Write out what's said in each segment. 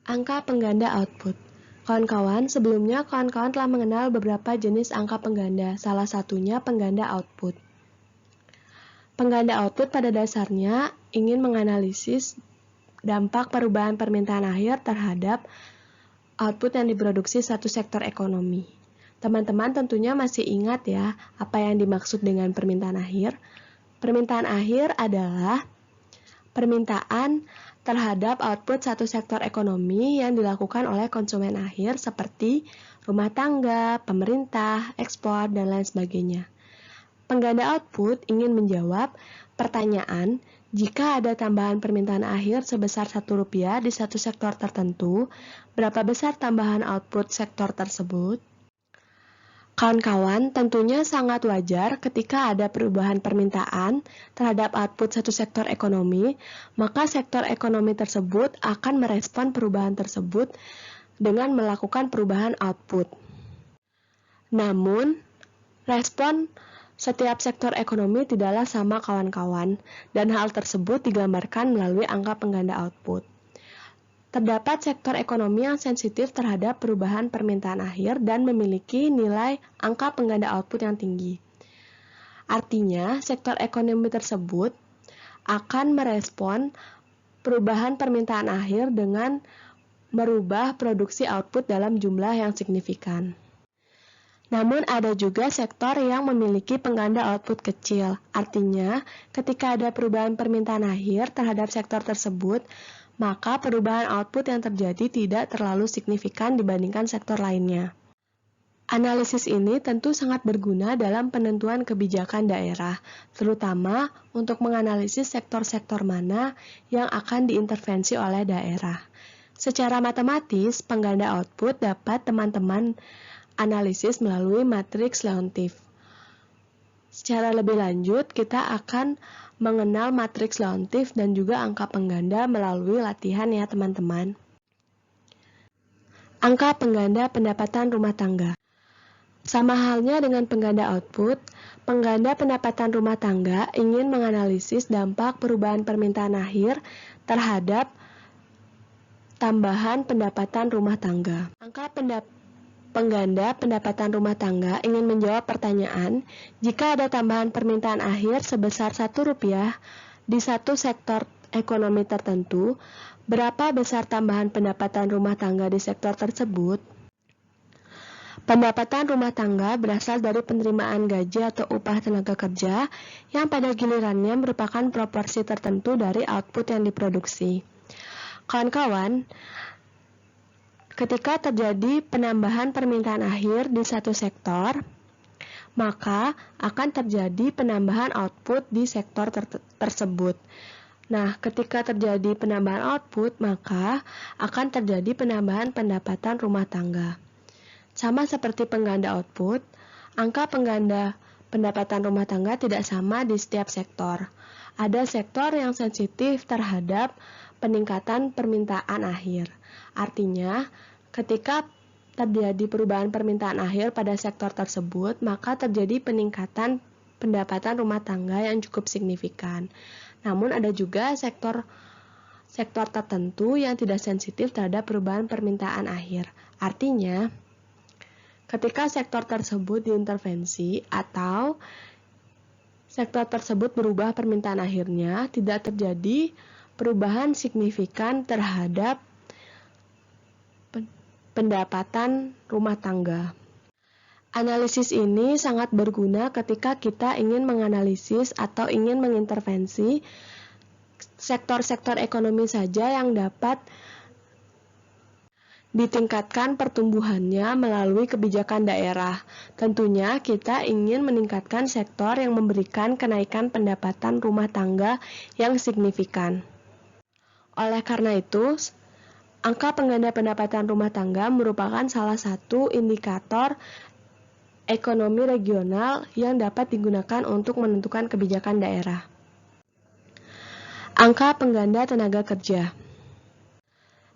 Angka pengganda output. Kawan-kawan, sebelumnya kawan-kawan telah mengenal beberapa jenis angka pengganda, salah satunya pengganda output. Pengganda output pada dasarnya ingin menganalisis dampak perubahan permintaan akhir terhadap output yang diproduksi satu sektor ekonomi. Teman-teman tentunya masih ingat ya, apa yang dimaksud dengan permintaan akhir? Permintaan akhir adalah permintaan terhadap output satu sektor ekonomi yang dilakukan oleh konsumen akhir seperti rumah tangga, pemerintah, ekspor, dan lain sebagainya. Pengganda output ingin menjawab pertanyaan jika ada tambahan permintaan akhir sebesar Rp1 di satu sektor tertentu, berapa besar tambahan output sektor tersebut? Kawan-kawan, tentunya sangat wajar ketika ada perubahan permintaan terhadap output satu sektor ekonomi, maka sektor ekonomi tersebut akan merespon perubahan tersebut dengan melakukan perubahan output. Namun, respon setiap sektor ekonomi tidaklah sama kawan-kawan, dan hal tersebut digambarkan melalui angka pengganda output. Terdapat sektor ekonomi yang sensitif terhadap perubahan permintaan akhir dan memiliki nilai angka pengganda output yang tinggi. Artinya, sektor ekonomi tersebut akan merespon perubahan permintaan akhir dengan merubah produksi output dalam jumlah yang signifikan. Namun ada juga sektor yang memiliki pengganda output kecil. Artinya, ketika ada perubahan permintaan akhir terhadap sektor tersebut, maka perubahan output yang terjadi tidak terlalu signifikan dibandingkan sektor lainnya. Analisis ini tentu sangat berguna dalam penentuan kebijakan daerah, terutama untuk menganalisis sektor-sektor mana yang akan diintervensi oleh daerah. Secara matematis, pengganda output dapat teman-teman analisis melalui matriks Leontief. Secara lebih lanjut, kita akan mengenal matriks Leontief dan juga angka pengganda melalui latihan ya teman-teman. Angka pengganda pendapatan rumah tangga. Sama halnya dengan pengganda output, pengganda pendapatan rumah tangga ingin menganalisis dampak perubahan permintaan akhir terhadap tambahan pendapatan rumah tangga. Angka pengganda pendapatan rumah tangga ingin menjawab pertanyaan, jika ada tambahan permintaan akhir sebesar Rp1 di satu sektor ekonomi tertentu, berapa besar tambahan pendapatan rumah tangga di sektor tersebut? Pendapatan rumah tangga berasal dari penerimaan gaji atau upah tenaga kerja yang pada gilirannya merupakan proporsi tertentu dari output yang diproduksi. Kawan-kawan, ketika terjadi penambahan permintaan akhir di satu sektor, maka akan terjadi penambahan output di sektor tersebut. Nah, ketika terjadi penambahan output, maka akan terjadi penambahan pendapatan rumah tangga. Sama seperti pengganda output, angka pengganda pendapatan rumah tangga tidak sama di setiap sektor. Ada sektor yang sensitif terhadap peningkatan permintaan akhir. Artinya, ketika terjadi perubahan permintaan akhir pada sektor tersebut, maka terjadi peningkatan pendapatan rumah tangga yang cukup signifikan. Namun ada juga sektor tertentu yang tidak sensitif terhadap perubahan permintaan akhir. Artinya, ketika sektor tersebut diintervensi atau sektor tersebut berubah permintaan akhirnya, tidak terjadi perubahan signifikan terhadap pendapatan rumah tangga. Analisis ini sangat berguna ketika kita ingin menganalisis atau ingin mengintervensi sektor-sektor ekonomi saja yang dapat ditingkatkan pertumbuhannya melalui kebijakan daerah. Tentunya kita ingin meningkatkan sektor yang memberikan kenaikan pendapatan rumah tangga yang signifikan. Oleh karena itu, angka pengganda pendapatan rumah tangga merupakan salah satu indikator ekonomi regional yang dapat digunakan untuk menentukan kebijakan daerah. Angka pengganda tenaga kerja.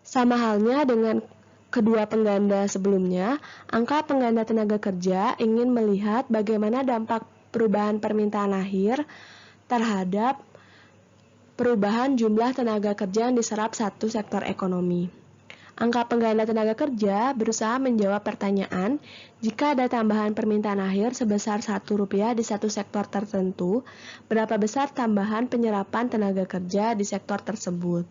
Sama halnya dengan kedua pengganda sebelumnya, angka pengganda tenaga kerja ingin melihat bagaimana dampak perubahan permintaan akhir terhadap perubahan jumlah tenaga kerja yang diserap satu sektor ekonomi. Angka pengganda tenaga kerja berusaha menjawab pertanyaan jika ada tambahan permintaan akhir sebesar Rp1 di satu sektor tertentu, berapa besar tambahan penyerapan tenaga kerja di sektor tersebut.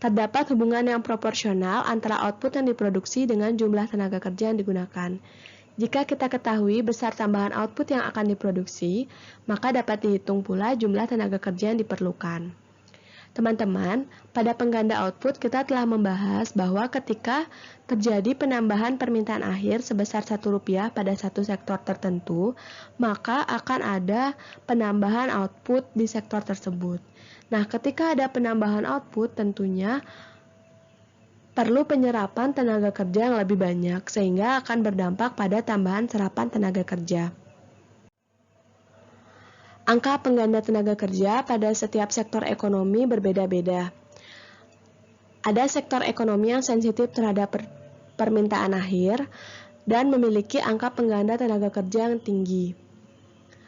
Terdapat hubungan yang proporsional antara output yang diproduksi dengan jumlah tenaga kerja yang digunakan. Jika kita ketahui besar tambahan output yang akan diproduksi, maka dapat dihitung pula jumlah tenaga kerja yang diperlukan. Teman-teman, pada pengganda output kita telah membahas bahwa ketika terjadi penambahan permintaan akhir sebesar Rp1 pada satu sektor tertentu, maka akan ada penambahan output di sektor tersebut. Nah, ketika ada penambahan output, tentunya perlu penyerapan tenaga kerja yang lebih banyak, sehingga akan berdampak pada tambahan serapan tenaga kerja. Angka pengganda tenaga kerja pada setiap sektor ekonomi berbeda-beda. Ada sektor ekonomi yang sensitif terhadap permintaan akhir dan memiliki angka pengganda tenaga kerja yang tinggi.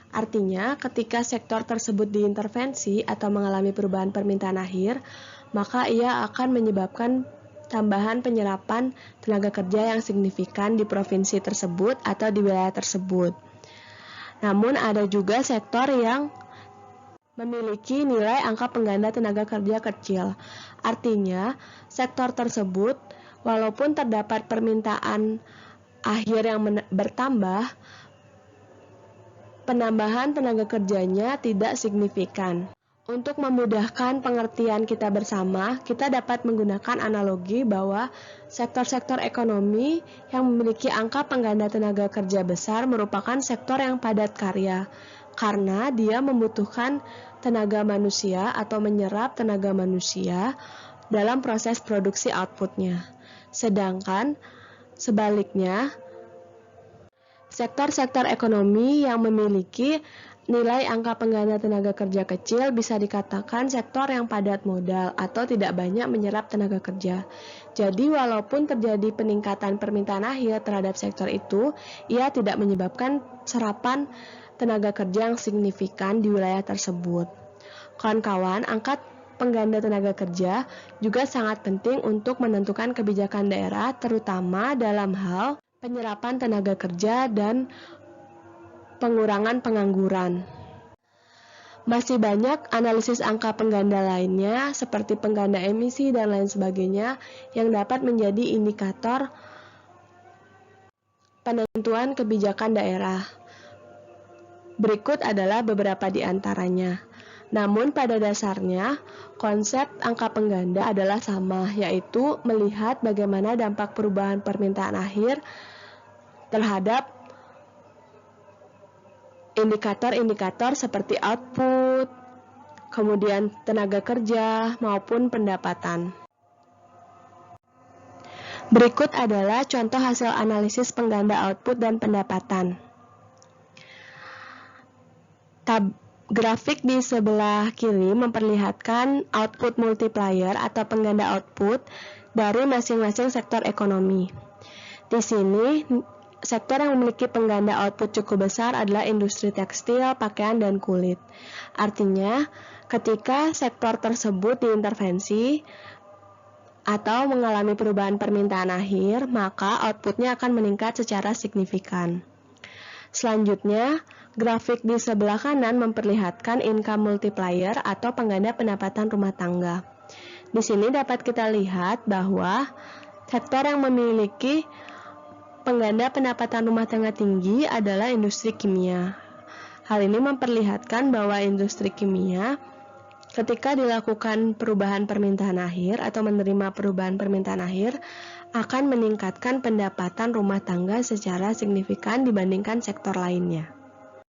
Artinya, ketika sektor tersebut diintervensi atau mengalami perubahan permintaan akhir, maka ia akan menyebabkan tambahan penyerapan tenaga kerja yang signifikan di provinsi tersebut atau di wilayah tersebut. Namun ada juga sektor yang memiliki nilai angka pengganda tenaga kerja kecil. Artinya, sektor tersebut walaupun terdapat permintaan akhir yang bertambah, penambahan tenaga kerjanya tidak signifikan. Untuk memudahkan pengertian kita bersama, kita dapat menggunakan analogi bahwa sektor-sektor ekonomi yang memiliki angka pengganda tenaga kerja besar merupakan sektor yang padat karya, karena dia membutuhkan tenaga manusia atau menyerap tenaga manusia dalam proses produksi outputnya. Sedangkan sebaliknya, sektor-sektor ekonomi yang memiliki nilai angka pengganda tenaga kerja kecil bisa dikatakan sektor yang padat modal atau tidak banyak menyerap tenaga kerja. Jadi walaupun terjadi peningkatan permintaan akhir terhadap sektor itu, ia tidak menyebabkan serapan tenaga kerja yang signifikan di wilayah tersebut. Kawan-kawan, angka pengganda tenaga kerja juga sangat penting untuk menentukan kebijakan daerah, terutama dalam hal penyerapan tenaga kerja dan pengurangan pengangguran. Masih banyak analisis angka pengganda lainnya seperti pengganda emisi dan lain sebagainya yang dapat menjadi indikator penentuan kebijakan daerah. Berikut adalah beberapa di antaranya. Namun pada dasarnya, konsep angka pengganda adalah sama, yaitu melihat bagaimana dampak perubahan permintaan akhir terhadap indikator-indikator seperti output, kemudian tenaga kerja, maupun pendapatan. Berikut adalah contoh hasil analisis pengganda output dan pendapatan. Grafik di sebelah kiri memperlihatkan output multiplier atau pengganda output dari masing-masing sektor ekonomi. Di sini, sektor yang memiliki pengganda output cukup besar adalah industri tekstil, pakaian, dan kulit. Artinya, ketika sektor tersebut diintervensi atau mengalami perubahan permintaan akhir, maka outputnya akan meningkat secara signifikan. Selanjutnya, grafik di sebelah kanan memperlihatkan income multiplier atau pengganda pendapatan rumah tangga. Di sini dapat kita lihat bahwa sektor yang memiliki pengganda pendapatan rumah tangga tinggi adalah industri kimia. Hal ini memperlihatkan bahwa industri kimia ketika dilakukan perubahan permintaan akhir atau menerima perubahan permintaan akhir akan meningkatkan pendapatan rumah tangga secara signifikan dibandingkan sektor lainnya.